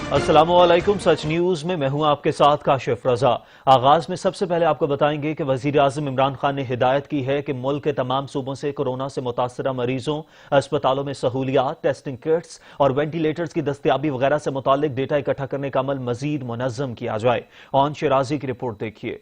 अस्सलामु अलैकुम। सच न्यूज में मैं हूं आपके साथ काशिफ रजा। आगाज में सबसे पहले आपको बताएंगे कि वजीर आजम इमरान खान ने हिदायत की है कि मुल्क के तमाम सूबों से कोरोना से मुतासरा मरीजों, अस्पतालों में सहूलियात, टेस्टिंग किट्स और वेंटिलेटर्स की दस्तयाबी वगैरह से मुतालिक डेटा इकट्ठा करने का अमल मजीद मुनज़्ज़म किया जाए। ऑन शिराजी की रिपोर्ट देखिए।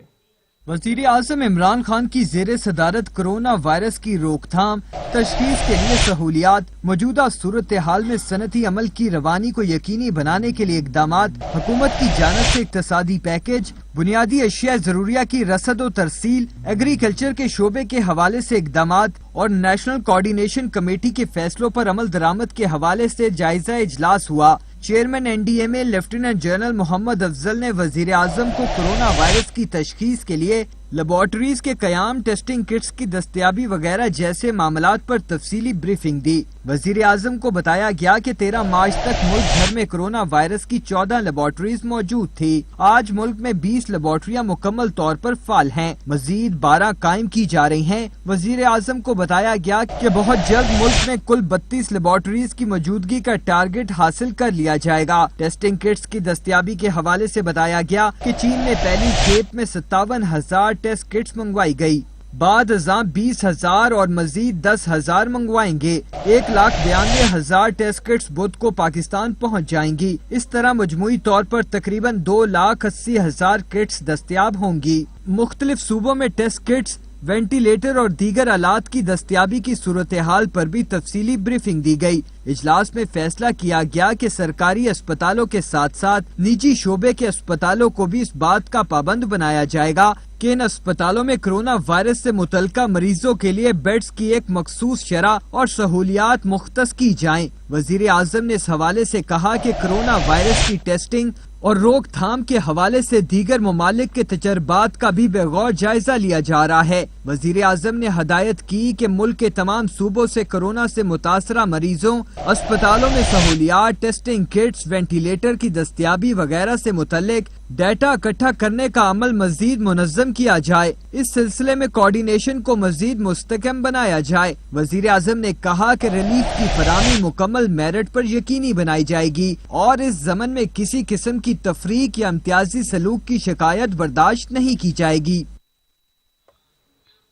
वज़ीर आज़म इमरान खान की ज़ेरे सदारत कोरोना वायरस की रोकथाम, तशख़ीस के लिए सहूलियात, मौजूदा सूरत हाल में सनती अमल की रवानी को यकीनी बनाने के लिए इक़दामात, हुकूमत की जानिब से इक़्तिसादी पैकेज, बुनियादी अशिया ज़रूरिया की रसद व तरसील, एग्रीकल्चर के शोबे के हवाले से इक़दामात और नेशनल कोऑर्डिनेशन कमेटी के फैसलों पर अमल दरामद के हवाले से जायजा इजलास हुआ। Chairman NDMA lieutenant general Mohammad Afzal ने वजीर आजम को कोरोना वायरस की तशखीस के लिए लेबॉर्टरीज के कयाम, टेस्टिंग किट्स की दस्तयाबी वगैरह जैसे मामलात पर तफसीली ब्रीफिंग दी। वजीर आजम को बताया गया कि 13 मार्च तक मुल्क भर में कोरोना वायरस की 14 लेबॉर्टरीज मौजूद थी। आज मुल्क में 20 लेबॉर्टरियां मुकम्मल तौर पर फाल हैं, मजीद 12 कायम की जा रही हैं। वजीर आजम को बताया गया कि बहुत जल्द मुल्क में कुल 32 लेबॉर्टरीज की मौजूदगी का टारगेट हासिल कर लिया जाएगा। टेस्टिंग किट्स की दस्तयाबी के हवाले से बताया गया कि चीन में पहली खेप में 57,000 टेस्ट किट्स मंगवाई गई। बाद 20,000 और मजीद 10,000 मंगवाएंगे। 1,92,000 टेस्ट किट्स बुध को पाकिस्तान पहुंच जाएंगी। इस तरह मजमूई तौर पर तकरीबन 2,80,000 किट्स दस्तयाब होंगी। मुख्तलिफ सूबों में टेस्ट किट्स, वेंटिलेटर और दीगर आलात की दस्तयाबी की सूरत हाल पर भी तफसीली ब्रीफिंग दी गई। इजलास में फैसला किया गया कि सरकारी अस्पतालों के साथ साथ निजी शोबे के अस्पतालों को भी इस बात का पाबंद बनाया जाएगा कि इन अस्पतालों में कोरोना वायरस से मुतल्लिका मरीजों के लिए बेड्स की एक मखसूस शरह और सहूलियात मुख्तस की जाएं। वजीर आजम ने इस हवाले से कहा कि कोरोना वायरस की टेस्टिंग और रोकथाम के हवाले से दीगर ममालिक के तजर्बात का भी बेगौर जायजा लिया जा रहा है। वजीर आजम ने हदायत की कि मुल्क के तमाम सूबों से कोरोना से मुतासरा मरीजों, अस्पतालों में सहूलियात, टेस्टिंग किट्स, वेंटिलेटर की दस्तयाबी वगैरह से मुतल्लिक डाटा इकट्ठा करने का अमल मजीद मुनज़्ज़म किया जाए। इस सिलसिले में कोऑर्डिनेशन को मजीद मुस्तहकम बनाया जाए। वजीर आजम ने कहा कि रिलीफ की फराहमी मुकम्मल मेरिट पर यकीनी बनाई जाएगी और इस ज़मन में किसी किस्म की तफरीक या इम्तियाजी सलूक की शिकायत बर्दाश्त नहीं की जाएगी।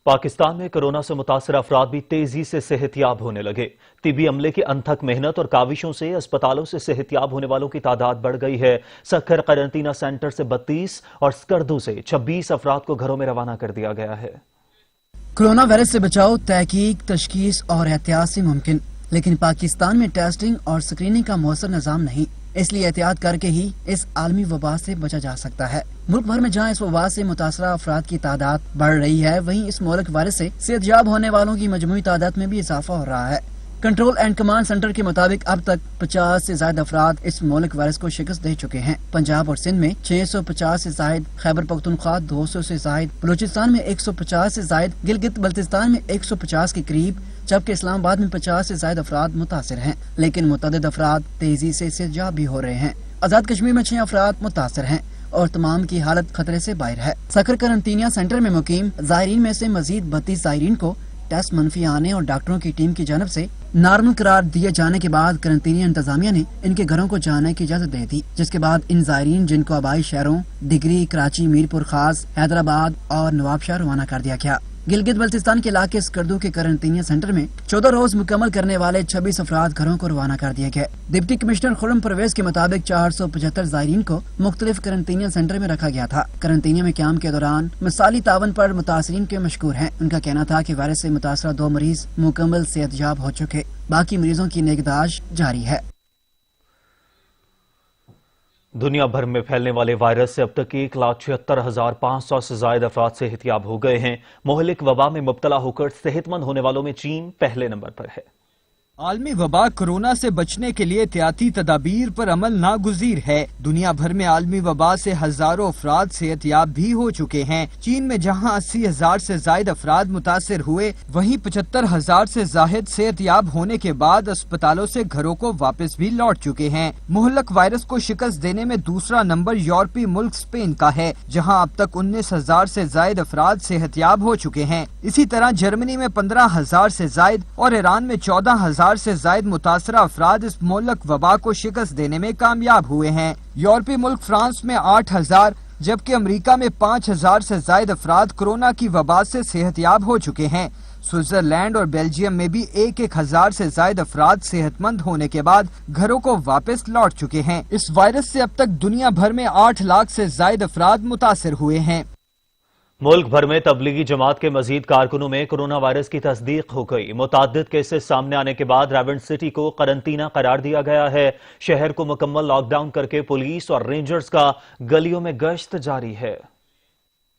पाकिस्तान में कोरोना से मुतासर अफराद भी तेजी से सेहतियाब होने लगे। तिबी अमले की अनथक मेहनत और काविशों से अस्पतालों से सेहतियाब होने वालों की तादाद बढ़ गई है। सक्खर क्वारंटीना सेंटर से 32 और स्कर्दू से 26 अफराद को घरों में रवाना कर दिया गया है। कोरोना वायरस से बचाव, तहकीक, तशखीस और एहतियात से मुमकिन, लेकिन पाकिस्तान में टेस्टिंग और स्क्रीनिंग का मौसर निजाम नहीं, इसलिए एहतियात करके ही इस आलमी वबा से बचा जा सकता है। मुल्क भर में जहां इस वबा से मुतासरा अफराद की तादाद बढ़ रही है, वहीं इस मोहलिक वायरस से सेहतयाब होने वालों की मजमूई तादाद में भी इजाफा हो रहा है। कंट्रोल एंड कमांड सेंटर के मुताबिक अब तक 50 से ज्यादा अफराद इस मोहलिक वायरस को शिकस्त दे चुके हैं। पंजाब और सिंध में 650 से ज्यादा, खैबर पख्तूनख्वा 200 से ज्यादा, बलूचिस्तान में 150 से ज्यादा, गिलगित बल्तिस्तान में 150 के करीब, जबकि इस्लामाबाद में 50 से ज्यादा अफराद मुतासिर हैं, लेकिन मुतअद्दिद अफराद तेजी से सेहतयाब भी हो रहे हैं। आजाद कश्मीर में 6 अफराद मुतासिर हैं और तमाम की हालत खतरे से बाहर है। सक्खर क्वारंटीना सेंटर में मुकीम ज़ायरीन में से मजीद 32 ज़ायरीन को टेस्ट मनफी आने और डॉक्टरों की टीम की जानब से नॉर्मल करार दिए जाने के बाद क्वारंटीना इंतजामिया ने इनके घरों को जाने की इजाजत दे दी, जिसके बाद इन ज़ायरीन जिनको आबाई शहरों डिगरी, कराची, मीरपुर खास, हैदराबाद और नवाबशाह रवाना कर दिया गया। गिलगित बल्तिस्तान के इलाके स्कर्दू के क्वारंटीना सेंटर में 14 रोज मुकम्मल करने वाले 26 अफराद घरों को रवाना कर दिए गए। डिप्टी कमिश्नर खुर्रम परवेज के मुताबिक 475 ज़ायरीन को मुख्तलिफ क्वारंटीना सेंटर में रखा गया था। क्वारंटीना में क्याम के दौरान मिसाली तावन पर मुतासरीन के मशकूर हैं। उनका कहना था कि वायरस से मुतासरा 2 मरीज मुकम्मल सेहतयाब हो चुके, बाकी मरीजों की निगहदाश्त जारी है। दुनिया भर में फैलने वाले वायरस से अब तक 1,76,500 से ज्यादा अफराद सेहतियाब हो गए हैं। मोहलिक वबा में मुब्तला होकर सेहतमंद होने वालों में चीन पहले नंबर पर है। आलमी वबा कोरोना से बचने के लिए एहतियाती तदाबीर पर अमल नागुज़ीर है। दुनिया भर में आलमी वबा से हजारों अफराद सेहतयाब भी हो चुके हैं। चीन में जहां 80,000 से ज्यादा अफराद मुतासिर हुए, वहीं 75,000 से ज्यादा सेहतयाब होने के बाद अस्पतालों से घरों को वापस भी लौट चुके हैं। मुहल्लक वायरस को शिकस्त देने में दूसरा नंबर यूरोपीय मुल्क स्पेन का है, जहाँ अब तक 19,000 से ज्यादा अफराद सेहतयाब हो चुके हैं। इसी तरह जर्मनी में 15,000 से ज्यादा और ईरान में 14,000 1000 سے زائد متاثرہ افراد اس مہلک وبا کو شکست دینے میں کامیاب ہوئے ہیں۔ یورپی ملک فرانس میں 8000 جبکہ امریکہ میں 5000 سے زائد افراد کورونا کی وبا سے صحت یاب ہو چکے ہیں۔ سوئٹزرلینڈ اور بیلجیم میں بھی 1000 سے زائد افراد صحت مند ہونے کے بعد گھروں کو واپس لوٹ چکے ہیں۔ اس وائرس سے اب تک دنیا بھر میں 8 لاکھ سے زائد افراد متاثر ہوئے ہیں۔ ملک بھر میں تبلیغی جماعت کے مزید کارکنوں میں کورونا وائرس کی تصدیق ہو گئی۔ متعدد کیسز سامنے آنے کے بعد راولپنڈی سٹی کو قرنطینہ قرار دیا گیا ہے۔ شہر کو مکمل لاک ڈاؤن کر کے پولیس اور رینجرز کا گلیوں میں گشت جاری ہے۔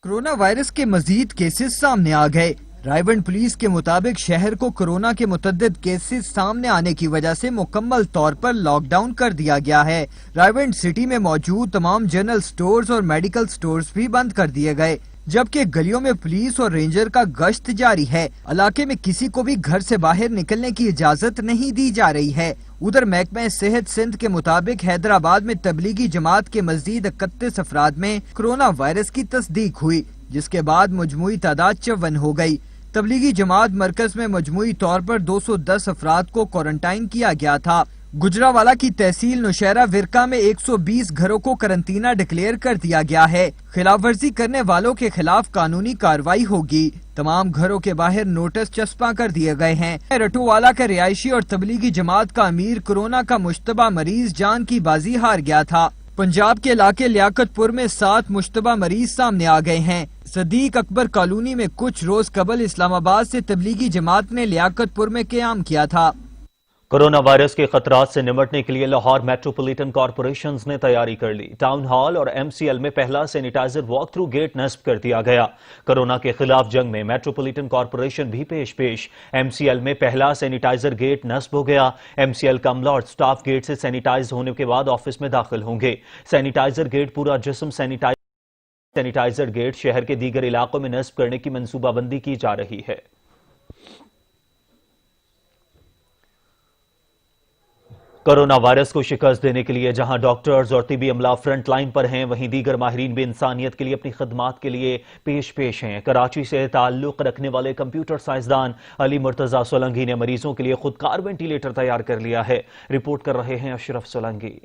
کورونا وائرس کے مزید کیسز سامنے آ گئے۔ راولپنڈی پولیس کے مطابق شہر کو کورونا کے متعدد کیسز سامنے آنے کی وجہ سے مکمل طور پر لاک ڈاؤن کر دیا گیا ہے۔ راولپنڈی سٹی میں موجود تمام جنرل سٹورز اور میڈیکل سٹورز بھی بند کر دیے گئے، جبکہ گلیوں میں پولیس اور رینجر کا گشت جاری ہے۔ علاقے میں کسی کو بھی گھر سے باہر نکلنے کی اجازت نہیں دی جا رہی ہے۔ ادھر محکمہ صحت سندھ کے مطابق حیدرآباد میں تبلیغی جماعت کے مزید 31 افراد میں کورونا وائرس کی تصدیق ہوئی، جس کے بعد مجموعی تعداد 54 ہو گئی۔ تبلیغی جماعت مرکز میں مجموعی طور پر 210 افراد کو کوارنٹائن کیا گیا تھا۔ گجراوالا کی تحصیل نوشہرہ ورکا میں 120 گھروں کو قرنطینہ ڈکلیئر کر دیا گیا ہے۔ خلاف ورزی کرنے والوں کے خلاف قانونی کارروائی ہوگی۔ تمام گھروں کے باہر نوٹس چسپاں کر دیے گئے ہیں۔ رٹووالا کا رہائشی اور تبلیغی جماعت کا امیر کورونا کا مشتبہ مریض جان کی بازی ہار گیا تھا۔ پنجاب کے علاقے لیاقت پور میں 7 مشتبہ مریض سامنے آ گئے ہیں۔ صدیق اکبر کالونی میں کچھ روز قبل اسلام آباد سے تبلیغی جماعت نے لیاقت پور میں قیام کیا تھا۔ کورونا وائرس کے خطرات سے نمٹنے کے لیے لاہور میٹروپولیٹن کارپوریشنز نے تیاری کر لی۔ ٹاؤن ہال اور MCL میں پہلا سینیٹائزر واک تھرو گیٹ نصب کر دیا گیا۔ کورونا کے خلاف جنگ میں میٹروپولیٹن کارپوریشن بھی پیش۔ MCL میں پہلا سینیٹائزر گیٹ نصب ہو گیا۔ MCL کا عملہ اور سٹاف گیٹ سے سینیٹائز ہونے کے بعد آفس میں داخل ہوں گے۔ سینیٹائزر گیٹ پورا جسم سینیٹائزر گیٹ شہر کے دیگر علاقوں میں نصب کرنے کی منصوبہ بندی کی جا رہی ہے۔ کورونا وائرس کو شکست دینے کے لیے جہاں ڈاکٹرز اور طبی عملہ فرنٹ لائن پر ہیں، وہیں دیگر ماہرین بھی انسانیت کے لیے اپنی خدمات کے لیے پیش ہیں۔ کراچی سے تعلق رکھنے والے کمپیوٹر سائنسدان علی مرتضی سولنگی نے مریضوں کے لیے خودکار وینٹیلیٹر تیار کر لیا ہے۔ رپورٹ کر رہے ہیں اشرف سولنگی۔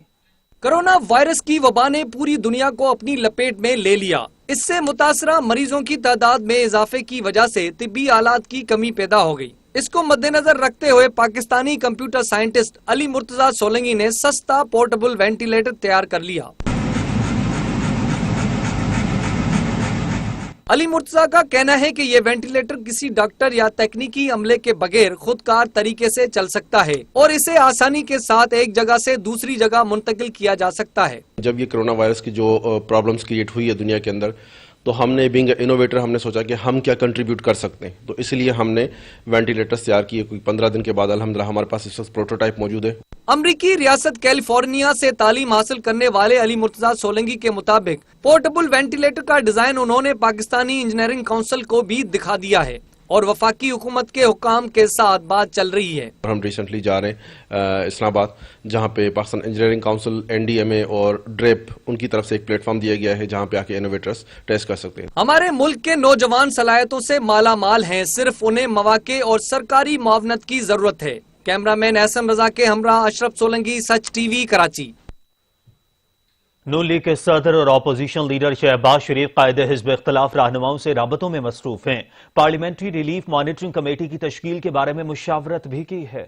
کورونا وائرس کی وبا نے پوری دنیا کو اپنی لپیٹ میں لے لیا۔ اس سے متاثرہ مریضوں کی تعداد میں اضافے کی وجہ سے طبی آلات کی کمی پیدا ہو گئی۔ اس کو مد نظر رکھتے ہوئے پاکستانی کمپیوٹر سائنٹسٹ علی مرتضی سولنگی نے سستا پورٹیبل وینٹیلیٹر تیار کر لیا۔ علی مرتضی کا کہنا ہے کہ یہ وینٹیلیٹر کسی ڈاکٹر یا تکنیکی عملے کے بغیر خودکار طریقے سے چل سکتا ہے اور اسے آسانی کے ساتھ ایک جگہ سے دوسری جگہ منتقل کیا جا سکتا ہے۔ جب یہ کرونا وائرس کی جو پرابلمز کریٹ ہوئی ہے دنیا کے اندر، تو ہم نے بینگ انوویٹر ہم نے سوچا کہ ہم کیا کنٹریبیوٹ کر سکتے ہیں، تو اس لیے ہم نے وینٹیلیٹرز تیار کیے۔ کوئی 15 دن کے بعد الحمدللہ ہمارے پاس اس وقت پروٹوٹائپ موجود ہے۔ امریکی ریاست کیلیفورنیا سے تعلیم حاصل کرنے والے علی مرتضی سولنگی کے مطابق پورٹیبل وینٹیلیٹر کا ڈیزائن انہوں نے پاکستانی انجینئرنگ کونسل کو بھی دکھا دیا ہے اور وفاقی حکومت کے حکام کے ساتھ بات چل رہی ہے۔ ہم ریسنٹلی جا رہے ہیں اسلام آباد، جہاں پہ پاکستان انجینئرنگ کونسل، NDMA اور ڈریپ ان کی طرف سے ایک پلیٹ فارم دیا گیا ہے جہاں پہ آ کے انوویٹرز ٹیسٹ کر سکتے ہیں۔ ہمارے ملک کے نوجوان صلاحیتوں سے مالا مال ہیں، صرف انہیں مواقع اور سرکاری معاونت کی ضرورت ہے۔ کیمرامین احسن رضا کے ہمراہ اشرف سولنگی، سچ ٹی وی، کراچی۔ نون لیگ کے صدر اور اپوزیشن لیڈر شہباز شریف قائد حزب اختلاف رہنماؤں سے رابطوں میں مصروف ہیں۔ پارلیمنٹری ریلیف مانیٹرنگ کمیٹی کی تشکیل کے بارے میں مشاورت بھی کی ہے۔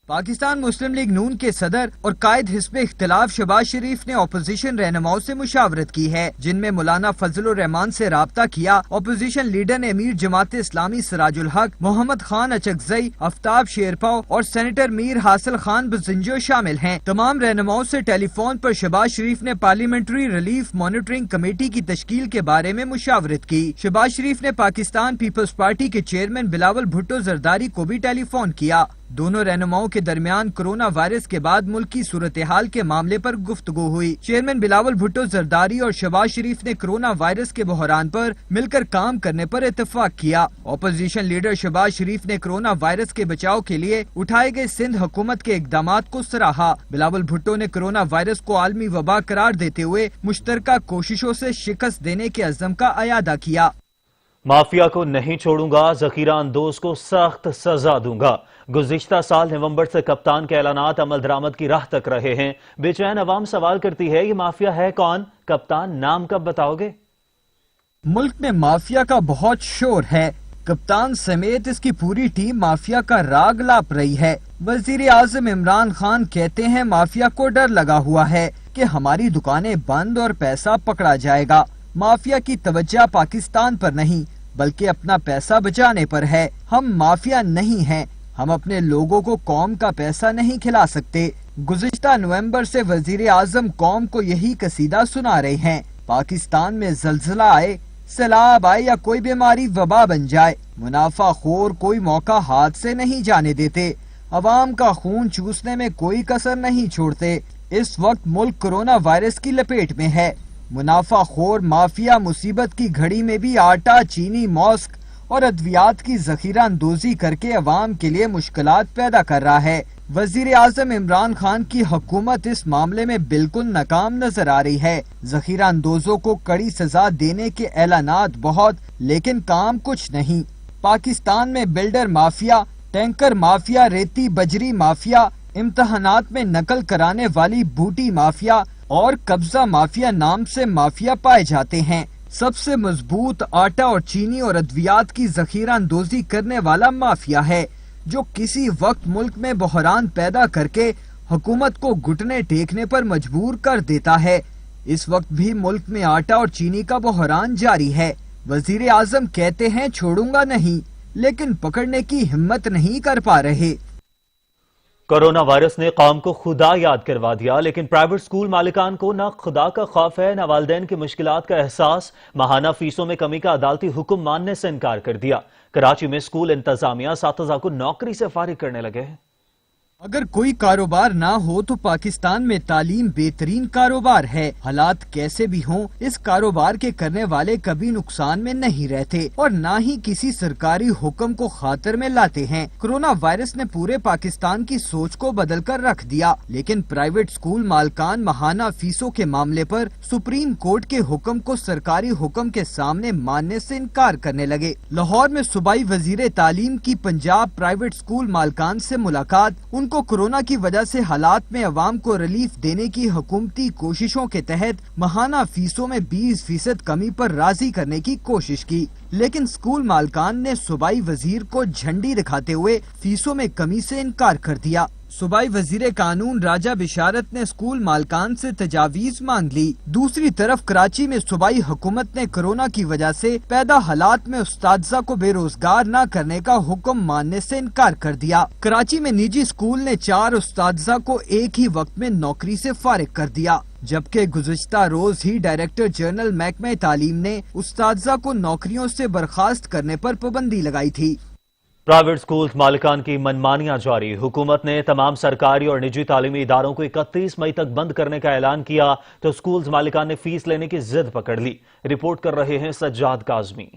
پاکستان مسلم لیگ نون کے صدر اور قائد حزب اختلاف شہباز شریف نے اپوزیشن رہنماؤں سے مشاورت کی ہے، جن میں مولانا فضل الرحمان سے رابطہ کیا۔ اپوزیشن لیڈر نے امیر جماعت اسلامی سراج الحق، محمد خان اچکزئی، آفتاب شیرپاؤ اور سینیٹر میر حاصل خان بزنجو شامل ہیں۔ تمام رہنماؤں سے ٹیلی فون پر شہباز شریف نے پارلیمنٹری ریلیف مانیٹرنگ کمیٹی کی تشکیل کے بارے میں مشاورت کی۔ شہباز شریف نے پاکستان پیپلز پارٹی کے چیئرمین بلاول بھٹو زرداری کو بھی ٹیلی فون کیا۔ دونوں رہنماؤں کے درمیان کورونا وائرس کے بعد ملک کی صورتحال کے معاملے پر گفتگو ہوئی۔ چیئرمین بلاول بھٹو زرداری اور شہباز شریف نے کورونا وائرس کے بحران پر مل کر کام کرنے پر اتفاق کیا۔ اپوزیشن لیڈر شہباز شریف نے کورونا وائرس کے بچاؤ کے لیے اٹھائے گئے سندھ حکومت کے اقدامات کو سراہا۔ بلاول بھٹو نے کورونا وائرس کو عالمی وبا قرار دیتے ہوئے مشترکہ کوششوں سے شکست دینے کے عزم کا اعادہ کیا۔ माफिया को नहीं छोड़ूंगा, जखीरा अंदोज को सख्त सजा दूंगा। गुज़िश्ता साल नवंबर से कप्तान के ऐलानात अमल दरामद की राह तक रहे हैं। बेचैन अवाम सवाल करती है, ये माफिया है कौन? कप्तान नाम कब बताओगे? मुल्क में माफिया का बहुत शोर है। कप्तान समेत इसकी पूरी टीम माफिया का राग लाप रही है। वजीर आजम इमरान खान कहते हैं माफिया को डर लगा हुआ है कि हमारी दुकानें बंद और पैसा पकड़ा जाएगा। माफिया की तवज्जो पाकिस्तान पर नहीं बल्कि अपना पैसा बचाने पर है। हम माफिया नहीं हैं, हम अपने लोगों को कौम का पैसा नहीं खिला सकते। गुज़िश्ता नवंबर से वजीर आजम कौम को यही कसीदा सुना रहे हैं। पाकिस्तान में जल्जला आए, सैलाब आए या कोई बीमारी वबा बन जाए, मुनाफा खोर कोई मौका हाथ से नहीं जाने देते। अवाम का खून चूसने में कोई कसर नहीं छोड़ते। इस वक्त मुल्क कोरोना वायरस की लपेट में है। मुनाफा खोर माफिया मुसीबत की घड़ी में भी आटा, चीनी, मॉस्क और अद्वियात की जखीरा अंदोजी करके अवाम के लिए मुश्किलात पैदा कर रहा है। वजीर आजम इमरान खान की हुकूमत इस मामले में बिल्कुल नाकाम नजर आ रही है। जखीरा अंदोजों को कड़ी सजा देने के ऐलानात बहुत, लेकिन काम कुछ नहीं। पाकिस्तान में बिल्डर माफिया, टैंकर माफिया, रेती बजरी माफिया, इम्तहानात में नकल कराने वाली बूटी माफिया और कब्जा माफिया नाम से माफिया पाए जाते हैं। सबसे मजबूत आटा और चीनी और अद्वियात की जखीरा अंदोजी करने वाला माफिया है, जो किसी वक्त मुल्क में बहरान पैदा करके हुकूमत को घुटने टेकने पर मजबूर कर देता है। इस वक्त भी मुल्क में आटा और चीनी का बहरान जारी है। वजीर आजम कहते हैं छोड़ूंगा नहीं, लेकिन पकड़ने की हिम्मत नहीं कर पा रहे। कोरोना वायरस ने कौम को खुदा याद करवा दिया, लेकिन प्राइवेट स्कूल मालिकान को न खुदा का खौफ है, न वालिदैन की मुश्किलात का एहसास। माहाना फीसों में कमी का अदालती हुक्म मानने से इनकार कर दिया। कराची में स्कूल इंतजामिया असातिज़ा को नौकरी से फारिग करने लगे हैं। अगर कोई कारोबार ना हो तो पाकिस्तान में तालीम बेहतरीन कारोबार है। हालात कैसे भी हों, इस कारोबार के करने वाले कभी नुकसान में नहीं रहते और ना ही किसी सरकारी हुक्म को खातिर में लाते हैं। कोरोना वायरस ने पूरे पाकिस्तान की सोच को बदल कर रख दिया, लेकिन प्राइवेट स्कूल मालकान माहाना फीसों के मामले पर सुप्रीम कोर्ट के हुक्म को सरकारी हुक्म के सामने मानने से इनकार करने लगे। लाहौर में सूबाई वजीर तालीम की पंजाब प्राइवेट स्कूल मालकान से मुलाकात। उनको कोरोना की वजह से हालात में अवाम को रिलीफ देने की हुकूमती कोशिशों के तहत माहाना फीसों में 20% कमी पर राजी करने की कोशिश की, लेकिन स्कूल मालकान ने सूबाई वजीर को झंडी दिखाते हुए फीसों में कमी से इनकार कर दिया। सूबाई वजीर कानून राजा बिशारत ने स्कूल मालकान से तजावीज मांग ली। दूसरी तरफ कराची में सूबाई हुकूमत ने कोरोना की वजह से पैदा हालात में उस्तादजा को बेरोजगार न करने का हुक्म मानने से इनकार कर दिया। कराची में निजी स्कूल ने 4 उस्तादजा को एक ही वक्त में नौकरी से फारिग कर दिया, जबकि गुज़िश्ता रोज ही डायरेक्टर जनरल महकमे तालीम ने उस्तादजा को नौकरियों से बर्खास्त करने पर पाबंदी लगाई थी। प्राइवेट स्कूल मालिकान की मनमानियां जारी। हुकूमत ने तमाम सरकारी और निजी तालीमी इदारों को 31 मई तक बंद करने का ऐलान किया तो स्कूल मालिकान ने फीस लेने की जिद पकड़ ली। रिपोर्ट कर रहे हैं सज्जाद काज़मी।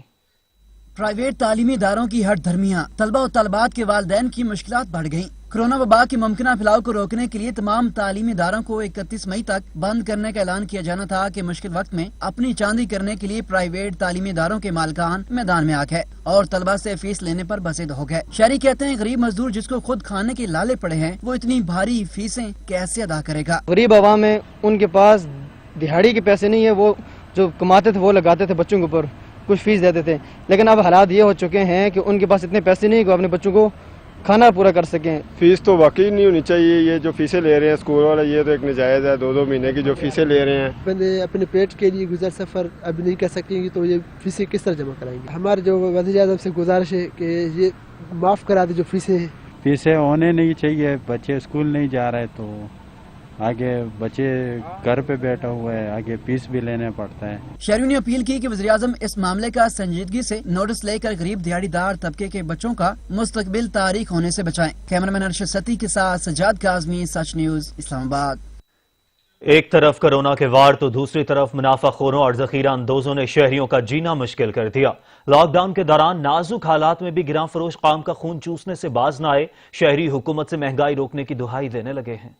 प्राइवेट तालीमी इदारों की हट धर्मियाँ, तलबा और तलबात के वालिदैन की मुश्किलात बढ़ गयी। कोरोना वबा के मुमकिन फैलाव को रोकने के लिए तमाम तालीमी इदारों को 31 मई तक बंद करने का ऐलान किया जाना था कि मुश्किल वक्त में अपनी चांदी करने के लिए प्राइवेट तालीमी इदारों के मालिकान मैदान में आ गए और तलबा से फीस लेने पर बसिद हो गए। शहरी कहते हैं गरीब मजदूर जिसको खुद खाने के लाले पड़े हैं, वो इतनी भारी फीसें कैसे अदा करेगा। गरीब आवाम है, उनके पास दिहाड़ी के पैसे नहीं है, वो जो कमाते थे वो लगाते थे बच्चों के ऊपर, कुछ फीस देते थे। लेकिन अब हालात ये हो चुके हैं कि उनके पास इतने पैसे नहीं कि अपने बच्चों को खाना पूरा कर सकें। फीस तो वाकई नहीं होनी चाहिए। ये जो फीसें ले रहे हैं स्कूल वाले, ये तो एक नजायज़ है। 2-2 महीने की जो फीसें ले रहे हैं। बंदे अपने पेट के लिए गुजर सफ़र अब नहीं कर सकेंगे तो ये फीसें किस तरह जमा कराएंगे। हमारे जो वज़ीर आज़म से गुजारिश है कि ये माफ़ करा दे जो फीसें हैं। फीसें होने नहीं चाहिए, बच्चे स्कूल नहीं जा रहे तो आगे बच्चे घर पे बैठा हुआ है, आगे फीस भी लेने पड़ता है। शहरियों ने अपील की कि वज़ीर आज़म इस मामले का संजीदगी से नोटिस लेकर गरीब दिहाड़ीदार तबके के बच्चों का मुस्तकबिल तारीख होने से बचाएं। कैमरामैन अरशद सती के साथ सज्जाद काज़मी, सच न्यूज़, इस्लामाबाद। एक तरफ कोरोना के वार तो दूसरी तरफ मुनाफाखोरों और जखीरा अंदोजों ने शहरियों का जीना मुश्किल कर दिया। लॉकडाउन के दौरान नाजुक हालात में भी गिरां फरोश कौम का खून चूसने से बाज न आए। शहरी हुकूमत से महंगाई रोकने की दुहाई देने लगे हैं।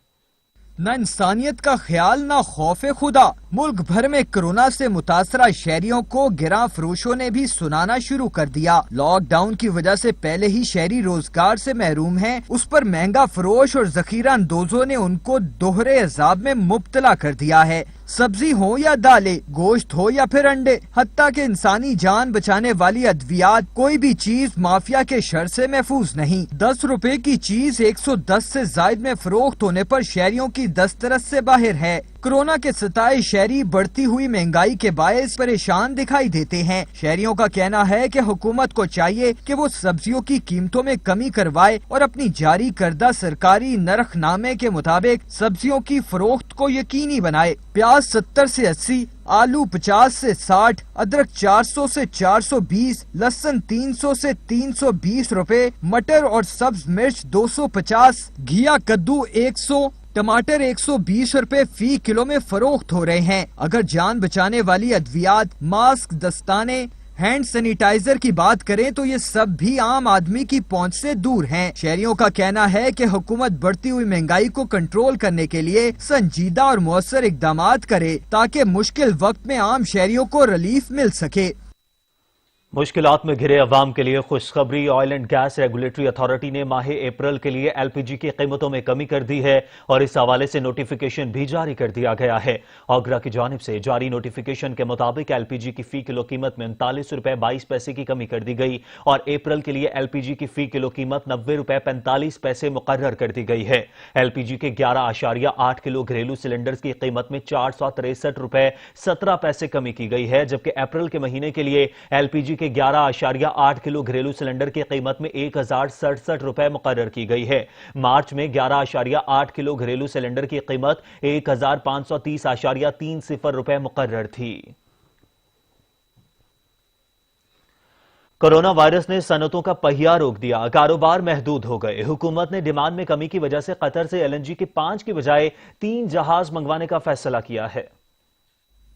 نہ انسانیت کا خیال نہ خوف خدا، ملک بھر میں کورونا سے متاثرہ شہریوں کو گراں فروشوں نے بھی سنانا شروع کر دیا۔ لاک ڈاؤن کی وجہ سے پہلے ہی شہری روزگار سے محروم ہیں، اس پر مہنگا فروش اور ذخیرہ اندوزوں نے ان کو دوہرے عذاب میں مبتلا کر دیا ہے۔ سبزی ہو یا دالیں، گوشت ہو یا پھر انڈے، حتیٰ کہ انسانی جان بچانے والی ادویات، کوئی بھی چیز مافیا کے شر سے محفوظ نہیں۔ 10 روپے کی چیز 110 سے زائد میں فروخت ہونے پر شہریوں کی دسترس سے باہر ہے۔ کورونا کے ستائے شہری بڑھتی ہوئی مہنگائی کے باعث پریشان دکھائی دیتے ہیں۔ شہریوں کا کہنا ہے کہ حکومت کو چاہیے کہ وہ سبزیوں کی قیمتوں میں کمی کروائے اور اپنی جاری کردہ سرکاری نرخ نامے کے مطابق سبزیوں کی فروخت کو یقینی بنائے۔ پیاز 70 سے 80، آلو 50 سے 60، ادرک 400 سے 420، لہسن 300 سے 320 روپے، مٹر اور سبز مرچ 250، گھیا کدو 100، ٹماٹر 120 روپے فی کلو میں فروخت ہو رہے ہیں۔ اگر جان بچانے والی ادویات، ماسک، دستانے، ہینڈ سینیٹائزر کی بات کریں تو یہ سب بھی عام آدمی کی پہنچ سے دور ہیں۔ شہریوں کا کہنا ہے کہ حکومت بڑھتی ہوئی مہنگائی کو کنٹرول کرنے کے لیے سنجیدہ اور مؤثر اقدامات کرے تاکہ مشکل وقت میں عام شہریوں کو ریلیف مل سکے۔ مشکلات میں گھرے عوام کے لیے خوشخبری، oil and gas regulatory authority نے ماہ اپریل کے لیے ایل پی جی کی قیمتوں میں کمی کر دی ہے اور اس حوالے سے نوٹیفیکیشن بھی جاری کر دیا گیا ہے۔ آگرہ کی جانب سے جاری نوٹیفیکیشن کے مطابق ایل پی جی کی فی کلو قیمت میں 39 روپے 22 پیسے کی کمی کر دی گئی اور اپریل کے لیے ایل پی جی کی فی کلو قیمت 90 روپے 45 پیسے مقرر کر دی گئی ہے۔ ایل پی جی کے 11.8 کلو گھریلو سلنڈرز کی قیمت میں 463 روپے 17 پیسے کمی کی گئی ہے، جبکہ اپریل کے مہینے کے لیے ایل پی جی کے 11.8 کلو گھریلو سلنڈر کی قیمت میں 1067 روپے مقرر کی گئی ہے۔ مارچ میں 11.8 کلو گھریلو سلنڈر کی قیمت 1530.30 روپے مقرر تھی۔ کورونا وائرس نے صنعتوں کا پہیہ روک دیا، کاروبار محدود ہو گئے۔ حکومت نے ڈیمانڈ میں کمی کی وجہ سے قطر سے ایل این جی کے 5 کی بجائے 3 جہاز منگوانے کا فیصلہ کیا ہے۔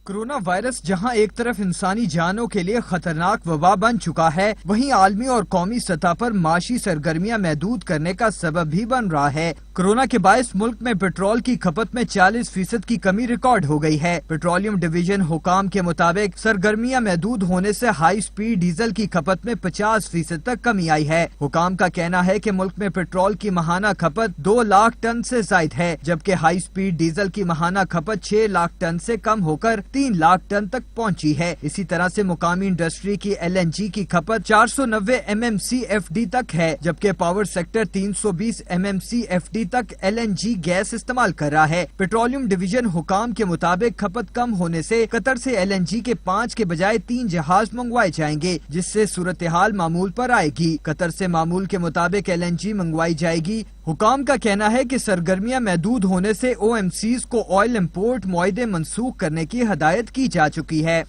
کورونا وائرس جہاں ایک طرف انسانی جانوں کے لیے خطرناک وبا بن چکا ہے، وہیں عالمی اور قومی سطح پر معاشی سرگرمیاں محدود کرنے کا سبب بھی بن رہا ہے۔ کورونا کے باعث ملک میں پیٹرول کی کھپت میں 40% کی کمی ریکارڈ ہو گئی ہے۔ پیٹرولیم ڈویژن حکام کے مطابق سرگرمیاں محدود ہونے سے ہائی سپیڈ ڈیزل کی کھپت میں 50% تک کمی آئی ہے۔ حکام کا کہنا ہے کہ ملک میں پیٹرول کی ماہانہ کھپت 2 لاکھ ٹن سے زائد ہے، جبکہ ہائی سپیڈ ڈیزل کی ماہانہ کھپت 6 لاکھ ٹن سے کم ہو کر 3 لاکھ ٹن تک پہنچی ہے۔ اسی طرح سے مقامی انڈسٹری کی ایل این جی کی کھپت 490 MMCFD تک ہے، جبکہ پاور سیکٹر 320 MMCFD تک ایل این جی گیس استعمال کر رہا ہے۔ پیٹرولیم ڈویژن حکام کے مطابق کھپت کم ہونے سے قطر سے ایل این جی کے 5 کے بجائے 3 جہاز منگوائے جائیں گے، جس سے صورتحال معمول پر آئے گی۔ قطر سے معمول کے مطابق ایل این جی منگوائی جائے گی۔ حکام کا کہنا ہے کہ سرگرمیاں محدود ہونے سے او ایم سیز کو آئل امپورٹ معاہدے منسوخ کرنے کی ہدایت کی جا چکی ہے۔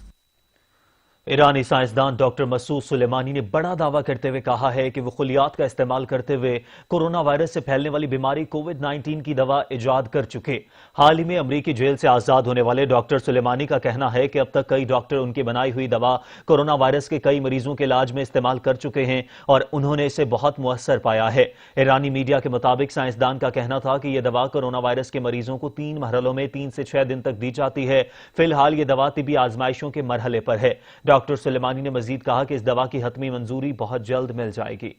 ایرانی سائنسدان ڈاکٹر مسعود سلیمانی نے بڑا دعویٰ کرتے ہوئے کہا ہے کہ وہ خلیات کا استعمال کرتے ہوئے کورونا وائرس سے پھیلنے والی بیماری کووڈ-19 کی دوا ایجاد کر چکے۔ حال ہی میں امریکی جیل سے آزاد ہونے والے ڈاکٹر سلیمانی کا کہنا ہے کہ اب تک کئی ڈاکٹر ان کی بنائی ہوئی دوا کورونا وائرس کے کئی مریضوں کے علاج میں استعمال کر چکے ہیں اور انہوں نے اسے بہت مؤثر پایا ہے۔ ایرانی میڈیا کے مطابق سائنسدان کا کہنا تھا کہ یہ دوا کورونا وائرس کے مریضوں کو 3 مرحلوں میں 3 سے 6 دن تک دی جاتی ہے۔ فی الحال یہ دوا طبی آزمائشوں کے مرحلے پر ہے۔ ڈاکٹر سلیمانی نے مزید کہا کہ اس دوا کی حتمی منظوری بہت جلد مل جائے گی۔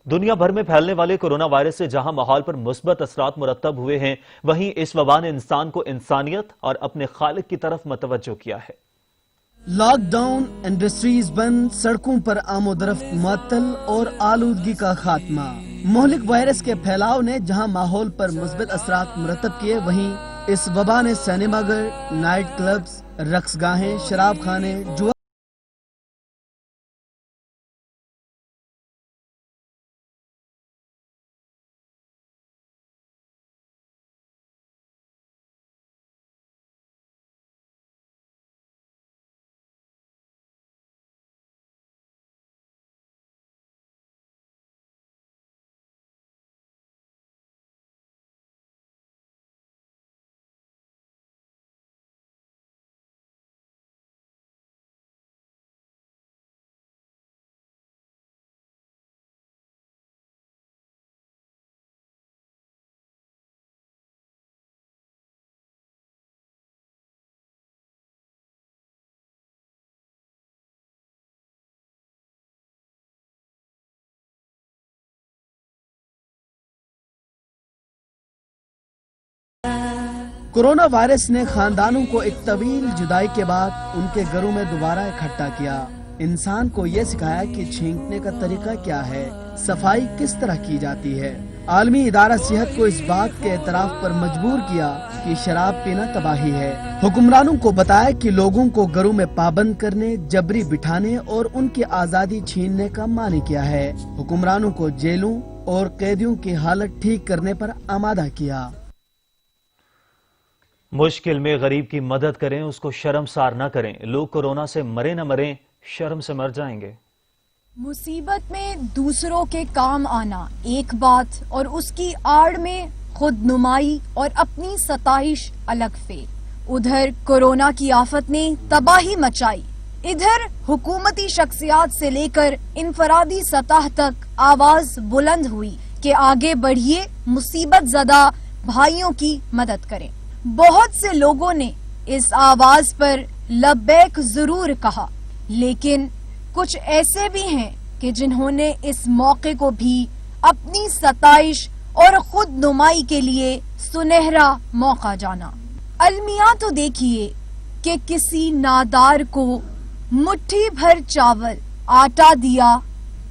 دنیا بھر میں پھیلنے والے کورونا وائرس سے جہاں ماحول پر مثبت اثرات مرتب ہوئے ہیں، وہیں اس وبا نے انسان کو انسانیت اور اپنے خالق کی طرف متوجہ کیا ہے۔ لاک ڈاؤن، انڈسٹریز بند، سڑکوں پر آمد و رفت معطل اور آلودگی کا خاتمہ۔ مہلک وائرس کے پھیلاؤ نے جہاں ماحول پر مثبت اثرات مرتب کیے، وہیں اس وبا نے سینما گھر، نائٹ کلبز، رقص گاہیں، شراب خانے، جوا کورونا وائرس نے خاندانوں کو ایک طویل جدائی کے بعد ان کے گھروں میں دوبارہ اکٹھا کیا. انسان کو یہ سکھایا کہ چھینکنے کا طریقہ کیا ہے, صفائی کس طرح کی جاتی ہے. عالمی ادارہ صحت کو اس بات کے اعتراف پر مجبور کیا کہ شراب پینا تباہی ہے. حکمرانوں کو بتایا کہ لوگوں کو گھروں میں پابند کرنے, جبری بٹھانے اور ان کی آزادی چھیننے کا معنی کیا ہے. حکمرانوں کو جیلوں اور قیدیوں کی حالت ٹھیک کرنے پر آمادہ کیا. مشکل میں غریب کی مدد کریں, اس کو شرمسار نہ کریں. لوگ کورونا سے مرے نہ مریں, شرم سے مر جائیں گے. مصیبت میں دوسروں کے کام آنا ایک بات, اور اس کی آڑ میں خود نمائی اور اپنی ستائش الگ فیل. ادھر کورونا کی آفت نے تباہی مچائی, ادھر حکومتی شخصیات سے لے کر انفرادی سطح تک آواز بلند ہوئی کہ آگے بڑھیے, مصیبت زدہ بھائیوں کی مدد کریں. بہت سے لوگوں نے اس آواز پر لبیک ضرور کہا, لیکن کچھ ایسے بھی ہیں کہ جنہوں نے اس موقع کو بھی اپنی ستائش اور خود نمائی کے لیے سنہرا موقع جانا. المیاں تو دیکھیے کہ کسی نادار کو مٹھی بھر چاول آٹا دیا,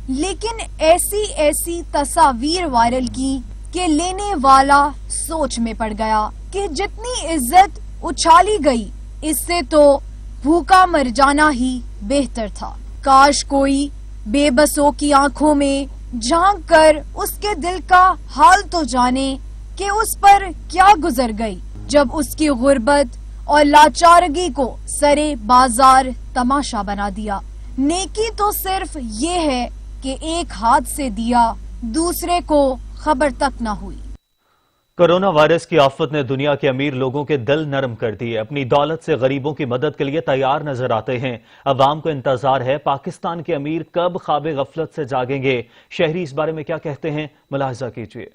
لیکن ایسی تصاویر وائرل کی کہ لینے والا سوچ میں پڑ گیا کہ جتنی عزت اچھالی گئی اس سے تو بھوکا مر جانا ہی بہتر تھا. کاش کوئی بے بسوں کی آنکھوں میں جھانک کر اس کے دل کا حال تو جانے کہ اس پر کیا گزر گئی جب اس کی غربت اور لاچارگی کو سرے بازار تماشا بنا دیا. نیکی تو صرف یہ ہے کہ ایک ہاتھ سے دیا, دوسرے کو خبر تک نہ ہوئی. کورونا وائرس کی آفت نے دنیا کے امیر لوگوں کے دل نرم کر دیے. اپنی دولت سے غریبوں کی مدد کے لیے تیار نظر آتے ہیں. عوام کو انتظار ہے پاکستان کے امیر کب خواب غفلت سے جاگیں گے. شہری اس بارے میں کیا کہتے ہیں, ملاحظہ کیجیے.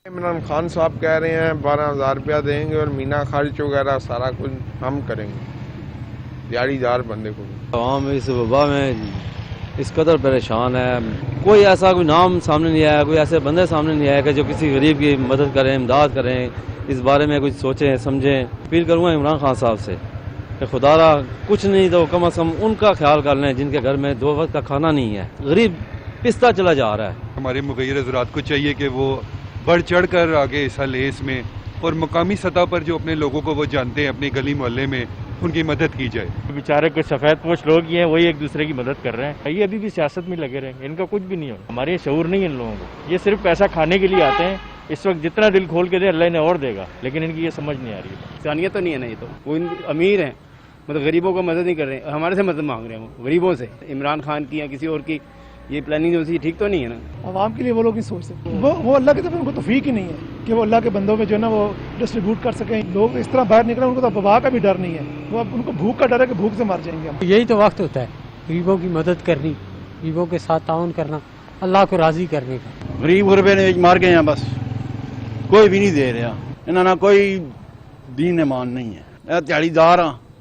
عمران خان صاحب کہہ رہے ہیں 12,000 روپیہ دیں گے اور مینا خرچ وغیرہ سارا کچھ ہم کریں گے. دیہڑی دار بندے کو عوام اس وبا میں اس قدر پریشان ہے, کوئی ایسا کوئی نام سامنے نہیں آیا, کوئی ایسے بندے سامنے نہیں آیا کہ جو کسی غریب کی مدد کریں, امداد کریں. اس بارے میں کچھ سوچیں سمجھیں. اپیل کروں گا عمران خان صاحب سے کہ خدا را کچھ نہیں تو کم از کم ان کا خیال کر لیں جن کے گھر میں 2 وقت کا کھانا نہیں ہے. غریب پستا چلا جا رہا ہے. ہمارے مغیر حضرات کو چاہیے کہ وہ بڑھ چڑھ کر آگے حصہ لے اس میں, اور مقامی سطح پر جو اپنے لوگوں کو وہ جانتے ہیں اپنی گلی محلے میں ان کی مدد کی جائے. بیچارے کچھ سفید پوش لوگ ہی ہیں, وہی ایک دوسرے کی مدد کر رہے ہیں. یہ ابھی بھی سیاست میں لگے رہے ہیں, ان کا کچھ بھی نہیں ہو. ہمارے شعور نہیں ان لوگوں کو, یہ صرف پیسہ کھانے کے لیے آتے ہیں. اس وقت جتنا دل کھول کے دے اللہ انہیں اور دے گا, لیکن ان کی یہ سمجھ نہیں آ رہی ہے. انسانیت تو نہیں ہے نا, یہ تو وہ امیر ہیں مطلب غریبوں کو مدد نہیں کر رہے, ہمارے سے مدد مانگ رہے ہیں وہ غریبوں سے. عمران خان کی یا کسی اور کی یہ پلاننگ جو سی ٹھیک تو نہیں ہے نا. عوام کے لیے وہ لوگ نہیں سوچ سکتے, وہ اللہ کی طرف ان کو توفیق ہی نہیں ہے کہ وہ اللہ کے بندوں میں جو ہے نا وہ ڈسٹریبیوٹ کر سکیں. لوگ اس طرح باہر نکلیں, ان کو تو وبا کا بھی ڈر نہیں ہے, وہ ان کو بھوک کا ڈر ہے کہ بھوک سے مر جائیں گے. یہی تو وقت ہوتا ہے غریبوں کی مدد کرنی, غریبوں کے ساتھ تعاون کرنا, اللہ کو راضی کرنے کا. غریب غربے نے مار گئے ہیں, بس کوئی بھی نہیں دے رہا. انہوں نے کوئی دین ایمان نہیں ہے, دیہڑی دار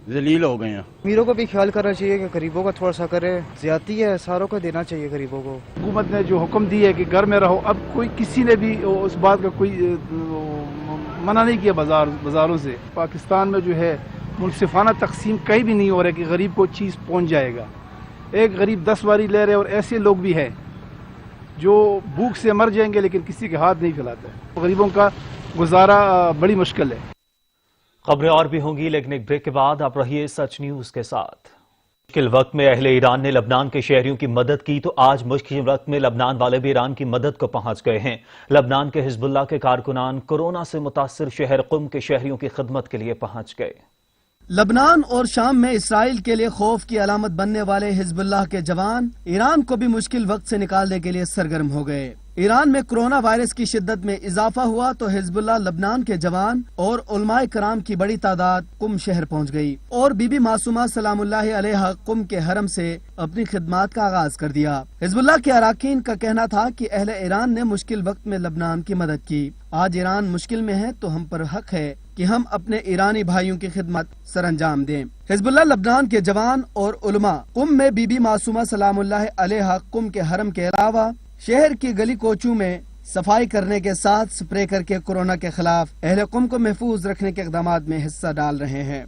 ذلیل ہو گئے ہیں. امیروں کو بھی خیال کرنا چاہیے کہ غریبوں کا تھوڑا سا کرے, زیادتی ہے, ساروں کو دینا چاہیے غریبوں کو. حکومت نے جو حکم دی ہے کہ گھر میں رہو, اب کوئی کسی نے بھی اس بات کا کوئی منع نہیں کیا بازاروں سے. پاکستان میں جو ہے منصفانہ تقسیم کہیں بھی نہیں ہو رہا کہ غریب کو چیز پہنچ جائے گا. ایک غریب 10 باری لے رہے, اور ایسے لوگ بھی ہیں جو بھوک سے مر جائیں گے لیکن کسی کے ہاتھ نہیں پھیلاتے. غریبوں کا گزارا بڑی مشکل ہے. خبریں اور بھی ہوں گی, لیکن ایک بریک کے بعد آپ رہیے سچ نیوز کے ساتھ. مشکل وقت میں اہل ایران نے لبنان کے شہریوں کی مدد کی, تو آج مشکل وقت میں لبنان والے بھی ایران کی مدد کو پہنچ گئے ہیں. لبنان کے حزب اللہ کے کارکنان کورونا سے متاثر شہر قم کے شہریوں کی خدمت کے لیے پہنچ گئے. لبنان اور شام میں اسرائیل کے لیے خوف کی علامت بننے والے حزب اللہ کے جوان ایران کو بھی مشکل وقت سے نکالنے کے لیے سرگرم ہو گئے. ایران میں کرونا وائرس کی شدت میں اضافہ ہوا تو حزب اللہ لبنان کے جوان اور علماء کرام کی بڑی تعداد قم شہر پہنچ گئی, اور بی بی معصومہ سلام اللہ علیہا قم کے حرم سے اپنی خدمات کا آغاز کر دیا. حزب اللہ کے اراکین کا کہنا تھا کہ اہل ایران نے مشکل وقت میں لبنان کی مدد کی. آج ایران مشکل میں ہے تو ہم پر حق ہے کہ ہم اپنے ایرانی بھائیوں کی خدمت سر انجام دیں. حزب اللہ لبنان کے جوان اور علماء قم میں بی بی معصومہ سلام اللہ علیہا قم کے حرم کے علاوہ شہر کی گلی کوچوں میں صفائی کرنے کے ساتھ سپرے کر کے کورونا کے خلاف اہل قوم کو محفوظ رکھنے کے اقدامات میں حصہ ڈال رہے ہیں۔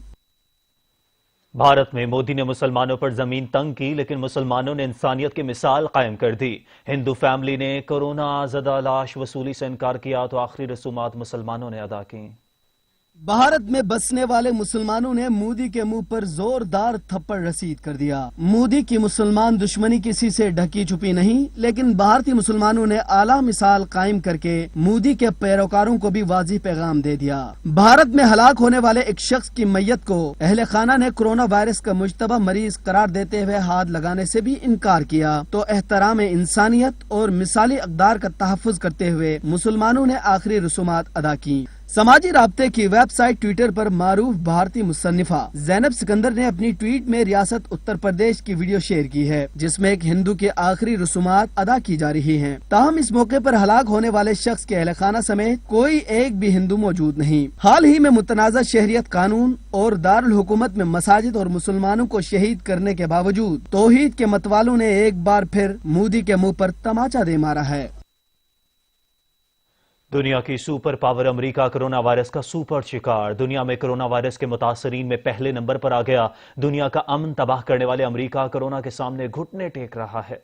بھارت میں مودی نے مسلمانوں پر زمین تنگ کی، لیکن مسلمانوں نے انسانیت کی مثال قائم کر دی۔ ہندو فیملی نے کورونا زدہ لاش وصولی سے انکار کیا تو آخری رسومات مسلمانوں نے ادا کی۔ بھارت میں بسنے والے مسلمانوں نے مودی کے منہ پر زوردار تھپڑ رسید کر دیا۔ مودی کی مسلمان دشمنی کسی سے ڈھکی چھپی نہیں، لیکن بھارتی مسلمانوں نے اعلیٰ مثال قائم کر کے مودی کے پیروکاروں کو بھی واضح پیغام دے دیا۔ بھارت میں ہلاک ہونے والے ایک شخص کی میت کو اہل خانہ نے کورونا وائرس کا مشتبہ مریض قرار دیتے ہوئے ہاتھ لگانے سے بھی انکار کیا، تو احترام انسانیت اور مثالی اقدار کا تحفظ کرتے ہوئے مسلمانوں نے آخری رسومات ادا کی۔ سماجی رابطے کی ویب سائٹ ٹویٹر پر معروف بھارتی مصنفہ زینب سکندر نے اپنی ٹویٹ میں ریاست اتر پردیش کی ویڈیو شیئر کی ہے، جس میں ایک ہندو کے آخری رسومات ادا کی جا رہی ہیں۔ تاہم اس موقع پر ہلاک ہونے والے شخص کے اہل خانہ سمیت کوئی ایک بھی ہندو موجود نہیں۔ حال ہی میں متنازع شہریت قانون اور دارالحکومت میں مساجد اور مسلمانوں کو شہید کرنے کے باوجود توحید کے متوالوں نے ایک بار پھر مودی کے منہ پر تماچا دے مارا ہے۔ دنیا کی سپر پاور امریکہ کرونا وائرس کا سپر شکار، دنیا میں کرونا وائرس کے متاثرین میں پہلے نمبر پر آ گیا۔ دنیا کا امن تباہ کرنے والے امریکہ کرونا کے سامنے گھٹنے ٹیک رہا ہے۔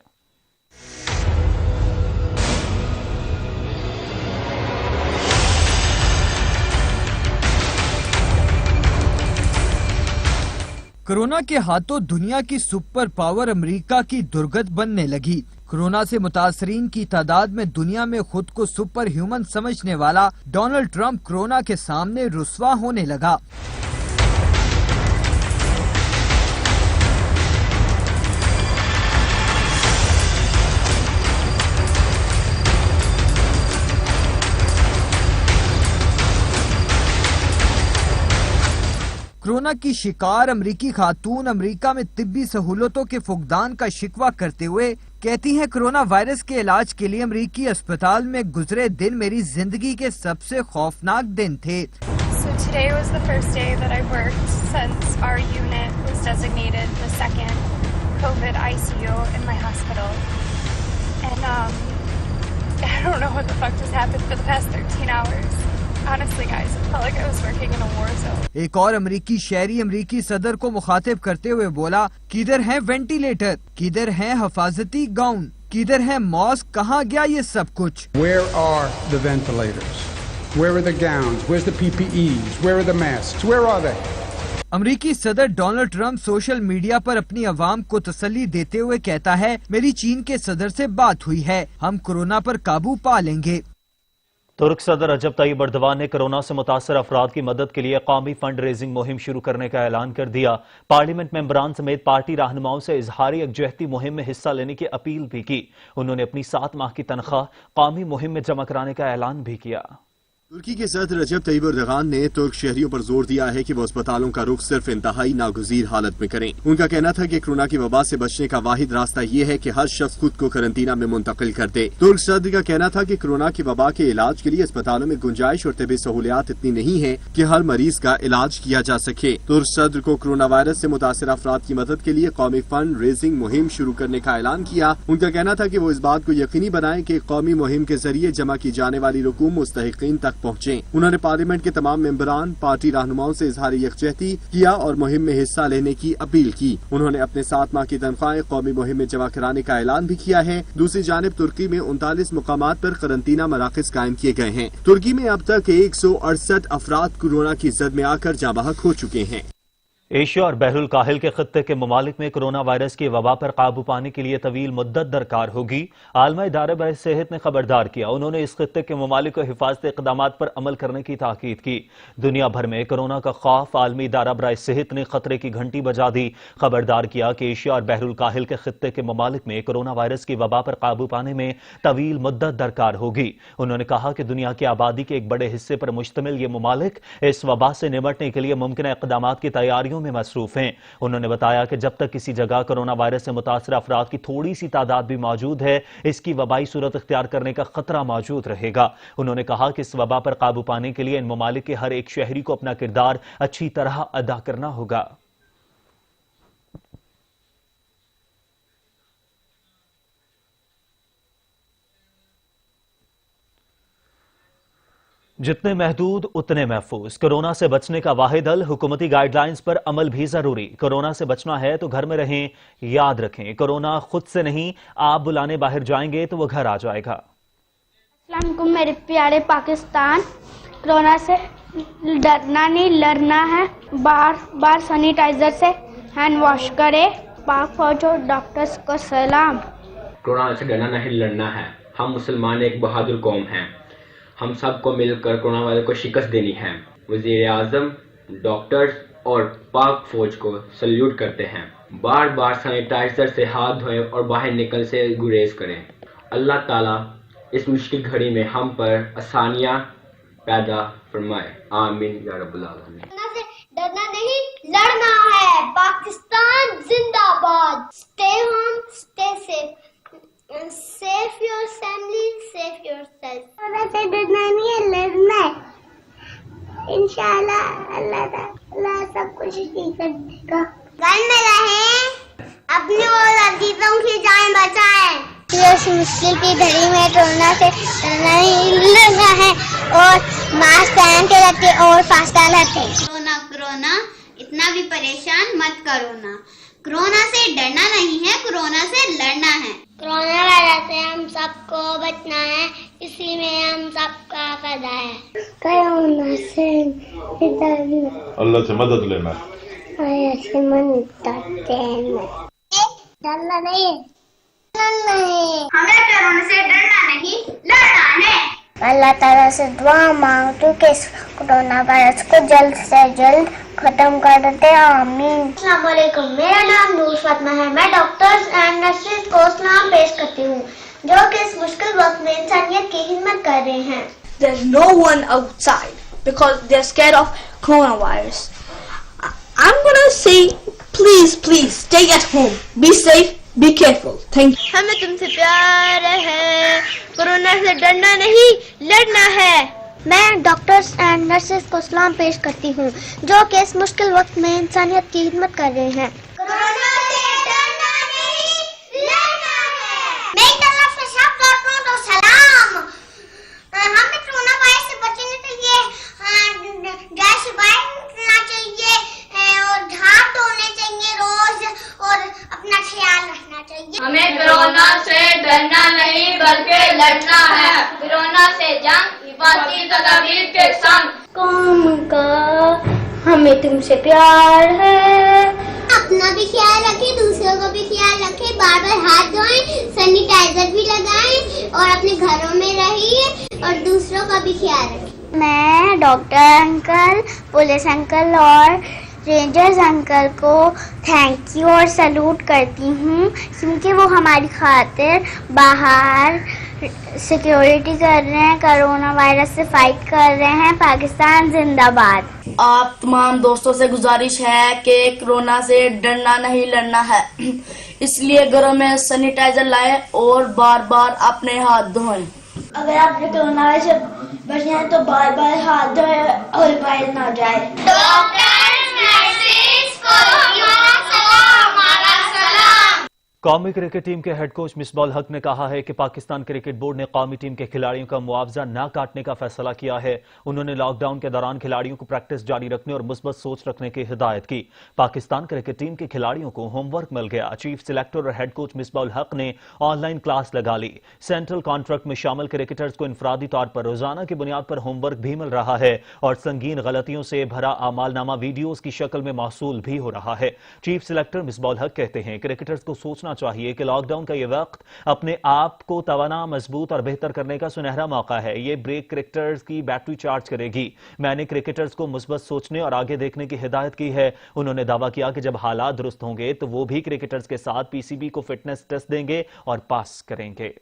کورونا کے ہاتھوں دنیا کی سپر پاور امریکہ کی درگت بننے لگی۔ کورونا سے متاثرین کی تعداد میں دنیا میں خود کو سپر ہیومن سمجھنے والا ڈونلڈ ٹرمپ کورونا کے سامنے رسوا ہونے لگا۔ کورونا کی شکار امریکی خاتون امریکہ میں طبی سہولتوں کے فقدان کا شکوہ کرتے ہوئے کہتی ہیں کورونا وائرس کے علاج کے لیے امریکی اسپتال میں گزرے دن میری زندگی کے سب سے خوفناک دن تھے۔ So today was the first day that I worked since our unit was designated the second COVID ICU in my hospital. And I don't know what the fuck just happened for the past 13 hours. Honestly guys, it felt like I was working in a war zone. ایک اور امریکی شہری امریکی صدر کو مخاطب کرتے ہوئے بولا، کدھر ہیں وینٹیلیٹر، کدھر ہیں حفاظتی گاؤن، کدھر ہیں ماسک، کہاں گیا یہ سب کچھ؟ Where are the ventilators? Where are the gowns? Where's the PPEs? Where are the masks? Where are they? امریکی صدر ڈونلڈ ٹرمپ سوشل میڈیا پر اپنی عوام کو تسلی دیتے ہوئے کہتا ہے، میری چین کے صدر سے بات ہوئی ہے، ہم کورونا پر قابو پا لیں گے۔ ترک صدر رجب طیب ایردوان نے کورونا سے متاثر افراد کی مدد کے لیے قومی فنڈ ریزنگ مہم شروع کرنے کا اعلان کر دیا۔ پارلیمنٹ ممبران سمیت پارٹی رہنماؤں سے اظہاری یکجہتی مہم میں حصہ لینے کی اپیل بھی کی۔ انہوں نے اپنی 7 ماہ کی تنخواہ قومی مہم میں جمع کرانے کا اعلان بھی کیا۔ ترکی کے صدر رجب طیب ایردوان نے ترک شہریوں پر زور دیا ہے کہ وہ اسپتالوں کا رخ صرف انتہائی ناگزیر حالت میں کریں۔ ان کا کہنا تھا کہ کورونا کی وبا سے بچنے کا واحد راستہ یہ ہے کہ ہر شخص خود کو قرنطینہ میں منتقل کر دے۔ ترک صدر کا کہنا تھا کہ کورونا کی وبا کے علاج کے لیے اسپتالوں میں گنجائش اور طبی سہولیات اتنی نہیں ہے کہ ہر مریض کا علاج کیا جا سکے۔ ترک صدر کو کورونا وائرس سے متاثر افراد کی مدد کے لیے قومی فنڈ ریزنگ مہم شروع کرنے کا اعلان کیا۔ ان کا کہنا تھا کہ وہ اس بات کو یقینی بنائیں کہ قومی مہم کے ذریعے جمع کی جانے والی رقوم مستحقین تک پہنچیں۔ انہوں نے پارلیمنٹ کے تمام ممبران، پارٹی رہنماؤں سے اظہار یکجہتی کیا اور مہم میں حصہ لینے کی اپیل کی۔ انہوں نے اپنے 7 ماہ کی تنخواہیں قومی مہم میں جمع کرانے کا اعلان بھی کیا ہے۔ دوسری جانب ترکی میں 39 مقامات پر قرنطینہ مراکز قائم کیے گئے ہیں۔ ترکی میں اب تک 168 افراد کورونا کی زد میں آ کر جاں بحق ہو چکے ہیں۔ ایشیا اور بحر الکاہل کے خطے کے ممالک میں کرونا وائرس کی وبا پر قابو پانے کے لیے طویل مدت درکار ہوگی۔ عالمی ادارہ برائے صحت نے خبردار کیا۔ انہوں نے اس خطے کے ممالک کو حفاظتی اقدامات پر عمل کرنے کی تاکید کی۔ دنیا بھر میں کرونا کا خوف، عالمی ادارہ برائے صحت نے خطرے کی گھنٹی بجا دی۔ خبردار کیا کہ ایشیا اور بحر الکاہل کے خطے کے ممالک میں کرونا وائرس کی وبا پر قابو پانے میں طویل مدت درکار ہوگی۔ انہوں نے کہا کہ دنیا کی آبادی کے ایک بڑے حصے پر مشتمل یہ ممالک اس وبا سے نمٹنے کے لیے ممکنہ اقدامات کی تیاریوں میں مصروف ہیں۔ انہوں نے بتایا کہ جب تک کسی جگہ کرونا وائرس سے متاثرہ افراد کی تھوڑی سی تعداد بھی موجود ہے، اس کی وبائی صورت اختیار کرنے کا خطرہ موجود رہے گا۔ انہوں نے کہا کہ اس وبا پر قابو پانے کے لیے ان ممالک کے ہر ایک شہری کو اپنا کردار اچھی طرح ادا کرنا ہوگا۔ जितने महदूद उतने महफूज। कोरोना से बचने का वाहिद हल हुकूमती गाइडलाइंस पर अमल भी जरूरी। कोरोना से बचना है तो घर में रहें, याद रखें कोरोना खुद से नहीं, आप बुलाने बाहर जाएंगे तो वो घर आ जाएगा। अस्सलाम वालेकुम मेरे प्यारे पाकिस्तान, कोरोना से डरना नहीं लड़ना है। बार बार सैनिटाइजर से हैंड वॉश करें। पाक फौज और डॉक्टर्स को सलाम। कोरोना से डरना नहीं लड़ना है। हम मुसलमान एक बहादुर कौम हैं। हम सबको मिलकर कोरोना वायरस को शिकस्त देनी है। वज़ीर आज़म, डॉक्टर्स और पाक फौज को सल्यूट करते हैं। बार बार सैनिटाइजर से हाथ धोएं और बाहर निकल से गुरेज करें। अल्लाह ताला इस मुश्किल घड़ी में हम पर आसानियाँ पैदा फरमाए। आमीन या रब्बुल आलमीन। डरना नहीं लड़ना है। पाकिस्तान जिंदाबाद। Stay home, stay safe. Save your family, save yourself. Corona से डरना नहीं है, लड़ना है। इंशाल्लाह अल्लाह सब कुछ ठीक कर देगा। घर में रहें, अपने और अजीजों की जान बचाएं। इस मुश्किल की घड़ी में कोरोना से डरना नहीं लड़ना है और मास्क पहन के रखें और फासला रखें। कोरोना इतना भी परेशान मत करो ना। कोरोना से डरना नहीं है, कोरोना से लड़ना है। कोरोना वायरस से हम सबको बचना है, इसी में हम सबका फायदा है। कोरोना से अल्लाह से मदद लेना, डरना नहीं, हमें कोरोना से डरना नहीं लड़ना है। अल्लाह ताला से दुआ मांगती कि इस कोरोना वायरस को जल्द से जल्द खत्म कर देते। आमीन। अस्सलाम वालेकुम, मेरा नाम नूर फातिमा है। मैं डॉक्टर्स एंड नर्सेज को सलाम पेश करती हूँ जो कि इस मुश्किल वक्त में इंसानियत की खिदमत कर रहे हैं। There's no one outside because they're scared of coronavirus. I'm gonna say, please stay at home, be safe, be careful. Thank you. हमें तुमसे प्यार है, कोरोना से डरना नहीं लड़ना है। मैं डॉक्टर्स एंड नर्सेज को सलाम पेश करती हूँ जो कि इस मुश्किल वक्त में इंसानियत की खिदमत कर रहे हैं। कोरोना से डरना नहीं लड़ना है। मेरी तरफ से सब डॉक्टरों को सलाम। हमें कोरोना वायरस से बचने के लिए घर से बाहर निकलना चाहिए और हाथ धोने चाहिए रोज और अपना ख्याल रखना चाहिए। हमें कोरोना से डरना नहीं बल्कि लड़ना है। कोरोना से जंग हिफाजती तदबीर के संग। कौम का हमें तुमसे प्यार है। अपना भी ख्याल रखें, दूसरों को भी ख्याल रखें। बार बार हाथ धोएं, सैनिटाइजर भी लगाएं और अपने घरों में रहिए और दूसरों का भी ख्याल रखें। मैं डॉक्टर अंकल, पुलिस अंकल और रेंजर्स अंकल को थैंक यू और सैल्यूट करती हूँ क्योंकि वो हमारी खातिर बाहर सिक्योरिटी कर रहे हैं, कोरोना वायरस से फाइट कर रहे हैं। पाकिस्तान जिंदाबाद। आप तमाम दोस्तों से गुजारिश है कि कोरोना से डरना नहीं लड़ना है, इसलिए घरों में सैनिटाइजर लाएं और बार बार अपने हाथ धोएं। अगर आपने कोरोना वायरस से बचना है तो बार बार हाथ धोएं और बाहर ना जाए। डॉक्टर्स, नर्सेस को हमारा सलाम, हमारा सलाम। कौमी क्रिकेट टीम के हेड कोच मिसबाउल हक ने कहा है कि पाकिस्तान क्रिकेट बोर्ड ने कौमी टीम के खिलाड़ियों का मुआवजा न काटने का फैसला किया है। उन्होंने लॉकडाउन के दौरान खिलाड़ियों को प्रैक्टिस जारी रखने और मुस्बत सोच रखने की हिदायत की। पाकिस्तान क्रिकेट टीम के खिलाड़ियों को होमवर्क मिल गया। चीफ सिलेक्टर और हेड कोच मिसबाउल हक ने ऑनलाइन क्लास लगा ली। सेंट्रल कॉन्ट्रैक्ट में शामिल क्रिकेटर्स को इनफरादी तौर पर रोजाना की बुनियाद पर होमवर्क भी मिल रहा है और संगीन गलतियों से भरा अमालनामा वीडियोज की शक्ल में मौसूल भी हो रहा है। चीफ सिलेक्टर मिसबाउल हक कहते हैं क्रिकेटर्स को सोचना चाहिए कि लॉकडाउन का यह वक्त अपने आप को तवाना, मजबूत और बेहतर करने का सुनहरा मौका है। ये ब्रेक क्रिकेटर्स की बैटरी चार्ज करेगी। मैंने क्रिकेटर्स को मुस्बत सोचने और आगे देखने की हिदायत की है। उन्होंने दावा किया कि जब हालात दुरुस्त होंगे तो वो भी क्रिकेटर्स के साथ पीसीबी को फिटनेस टेस्ट देंगे और पास करेंगे।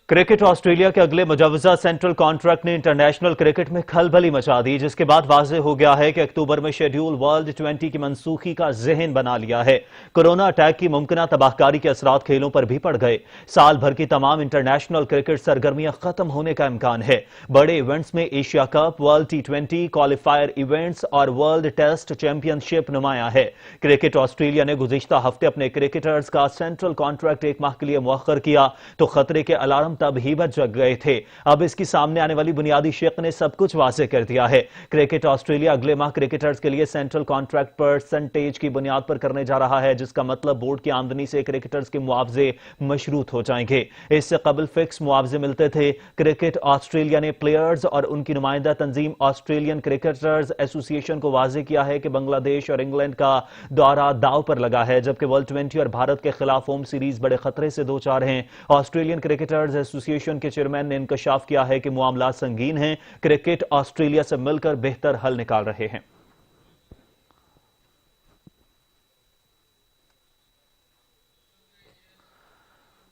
क्रिकेट ऑस्ट्रेलिया के अगले मुजवजा सेंट्रल कॉन्ट्रैक्ट ने इंटरनेशनल क्रिकेट में खलबली मचा दी, जिसके बाद वाज़ेह हो गया है कि अक्टूबर में शेड्यूल वर्ल्ड 20 की मनसूखी का ज़हन बना लिया है। कोरोना अटैक की मुमकिना तबाहकारी के असरात खेलों पर भी पड़ गए। साल भर की तमाम इंटरनेशनल क्रिकेट सरगर्मियां खत्म होने का इम्कान है। बड़े इवेंट्स में Asia cup, world T20 qualifier events और वर्ल्ड टेस्ट चैंपियनशिप नुमाया है। क्रिकेट ऑस्ट्रेलिया ने गुज़िश्ता हफ्ते अपने क्रिकेटर्स का सेंट्रल कॉन्ट्रैक्ट एक माह के लिए मुअख्खर किया तो खतरे के अलार्म तब ही बच गए थे। अब इसकी सामने आने वाली बुनियादी शिक ने सब कुछ वाज़ेह कर दिया है। क्रिकेट ऑस्ट्रेलिया अगले माह क्रिकेटर्स के लिए सेंट्रल कॉन्ट्रैक्ट परसेंटेज की बुनियाद पर करने जा रहा है, जिसका मतलब बोर्ड की आमदनी से क्रिकेटर्स के मुआवजे मशरूत हो जाएंगे। इससे कबल फिक्स मुआवजे मिलते थे। क्रिकेट ऑस्ट्रेलिया ने प्लेयर्स और उनकी नुमाइंदा तंजीम ऑस्ट्रेलियन क्रिकेटर्स एसोसिएशन को वाज़ेह किया है कि बांग्लादेश और इंग्लैंड का दौरा दाव पर लगा है, जबकि वर्ल्ड 20 और भारत के खिलाफ होम सीरीज बड़े खतरे से दो चार हैं। ऑस्ट्रेलियन क्रिकेटर्स एसोसिएशन के चेयरमैन ने इंकशाफ किया है कि मामला संगीन है। क्रिकेट ऑस्ट्रेलिया से मिलकर बेहतर हल निकाल रहे हैं।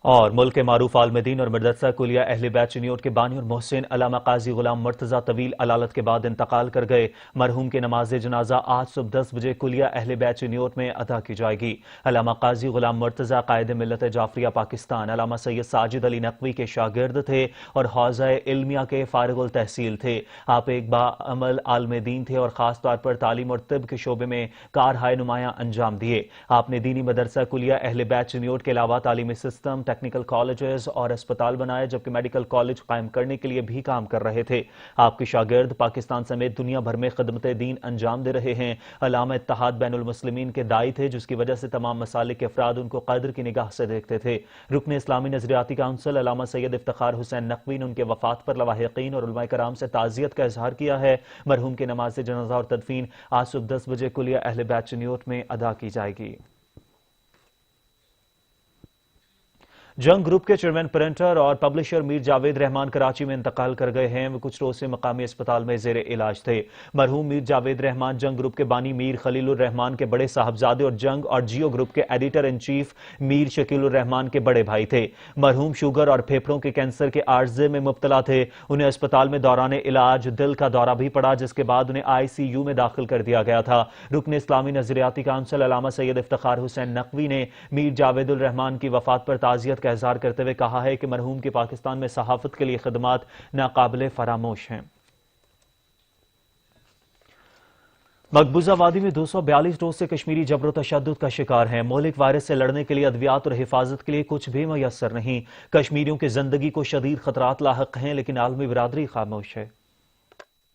और मुल्क के मारूफ आलमदीन और मदरसा कुलिया अहले बैत चनियोट के बानी और मोहसिन अल्लामा काजी गुलाम मर्तजा तवील अलालत के बाद इंतकाल कर गए। मरहूम के नमाज जनाजा आज सुबह 10 बजे कुलिया अहले बैत चनियोट में अदा की जाएगी। अल्लामा काजी गुलाम मर्तजा कायद मिल्लत जाफरिया पाकिस्तान अल्लामा सैयद साजिद अली नकवी के शागिर्द थे और हौज़ा इल्मिया के फारिगुल तहसील थे। आप एक बाअमल आलमदीन थे और खास तौर पर तालीम और तिब के शोबे में कारहाय नुमायां अंजाम दिए। आपने दीनी मदरसा कुलिया अहले बैत चनियोट के अलावा तालीमी सिस्टम, टेक्निकल कॉलेजेस और अस्पताल बनाए, जबकि मेडिकल कॉलेज कायम करने के लिए भी काम कर रहे थे। आपके शागिर्द पाकिस्तान समेत दुनिया भर में खिदमत दीन अंजाम दे रहे हैं। अल्लामा इत्तेहाद बैनुल मुस्लिमीन के दाई थे, जिसकी वजह से तमाम मसालिक के अफराद उनको कदर की निगाह से देखते थे। रुकन इस्लामी नजरियाती काउंसिल अल्लामा सैयद इफ्तिखार हुसैन नकवी ने उनके वफात पर लवाहिकीन और उलमाए कराम से ताज़ियत का इजहार किया है। मरहूम के नमाज जनाजा और तदफीन आज सुबह 10 बजे कुलिया अहले बैत चनियोट में अदा की जाएगी। जंग ग्रुप के चेयरमैन, प्रिंटर और पब्लिशर मीर जावेद रहमान कराची में इंतकाल कर गए हैं। वो कुछ रोज से मकामी अस्पताल में जेर इलाज थे। मरहूम मीर जावेद रहमान जंग ग्रुप के बानी मीर खलीलुर रहमान के बड़े साहबजादे और जंग और जियो ग्रुप के editor in chief Mir Shakeelur Rahman के बड़े भाई थे। मरहूम शुगर और फेफड़ों के कैंसर के आर्जे में मुब्तला थे। उन्हें अस्पताल में दौरान इलाज दिल का दौरा भी पड़ा, जिसके बाद उन्हें ICU में दाखिल कर दिया गया था। रुकन इस्लामी नजरियाती काउंसिल अल्लामा सैयद इफ्तिखार हुसैन नकवी ने मीर जावेदुल रहमान की वफात पर ताज़ियत का इज़हार करते हुए कहा है कि मरहूम की पाकिस्तान में सहाफत के लिए खिदमात नाकाबिले फरामोश हैं। मकबूजा वादी में 242 रोज से कश्मीरी जबर तशद्दुद का शिकार हैं। मौलिक वायरस से लड़ने के लिए अद्वियात और हिफाजत के लिए कुछ भी मुयस्सर नहीं। कश्मीरियों की जिंदगी को शदीद खतरात लाहक हैं, लेकिन आलमी बिरादरी खामोश है।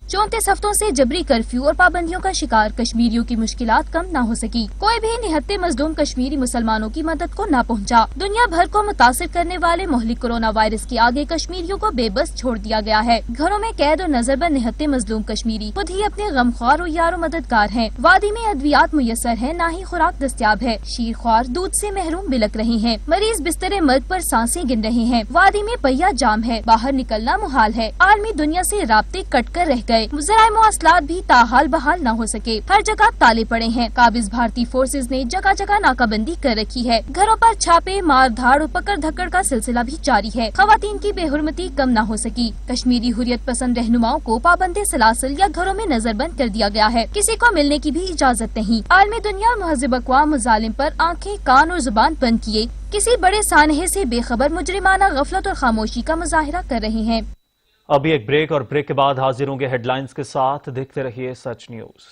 34 हफ्तों से जबरी कर्फ्यू और पाबंदियों का शिकार कश्मीरियों की मुश्किलात कम न हो सकी। कोई भी निहत्ते मजलूम कश्मीरी मुसलमानों की मदद को न पहुंचा। दुनिया भर को मुतासिर करने वाले मोहलिक कोरोना वायरस के आगे कश्मीरियों को बेबस छोड़ दिया गया है। घरों में कैद और नजरबंद निहत्ते मजलूम कश्मीरी खुद ही अपने गमख्वार और यारो मददगार हैं। वादी में अद्वियात मुयस्सर है, न ही खुराक दस्तियाब है। शीरख्वार दूध से महरूम बिलक रही हैं। मरीज बिस्तरे मर्ग पर सांसें गिन रहे हैं। वादी में पहिया जाम है, बाहर निकलना मुहाल है। आलमी दुनिया से राब्ते कट कर रह गए। ज़राए मवासलात भी ताहाल बहाल न हो सके। हर जगह ताले पड़े हैं। काबिज भारतीय फोर्सेज ने जगह जगह नाकाबंदी कर रखी है। घरों पर छापे, मार धाड़ और पकड़ धक्कड़ का सिलसिला भी जारी है। खवातीन की बेहुरमती कम न हो सकी। कश्मीरी हुर्रियत पसंद रहनुमाओं को पाबंदे सलासल या घरों में नजरबंद कर दिया गया है। किसी को मिलने की भी इजाजत नहीं। आलमी दुनिया महज़िब अक़वाम मुज़ालिम पर आंखें, कान और जुबान बंद किए किसी बड़े सानहे से बेखबर मुजरिमाना गफलत और खामोशी का मुजाहिरा कर रहे हैं। अभी एक ब्रेक और ब्रेक के बाद हाजिर होंगे हेडलाइंस के साथ। देखते रहिए सच न्यूज।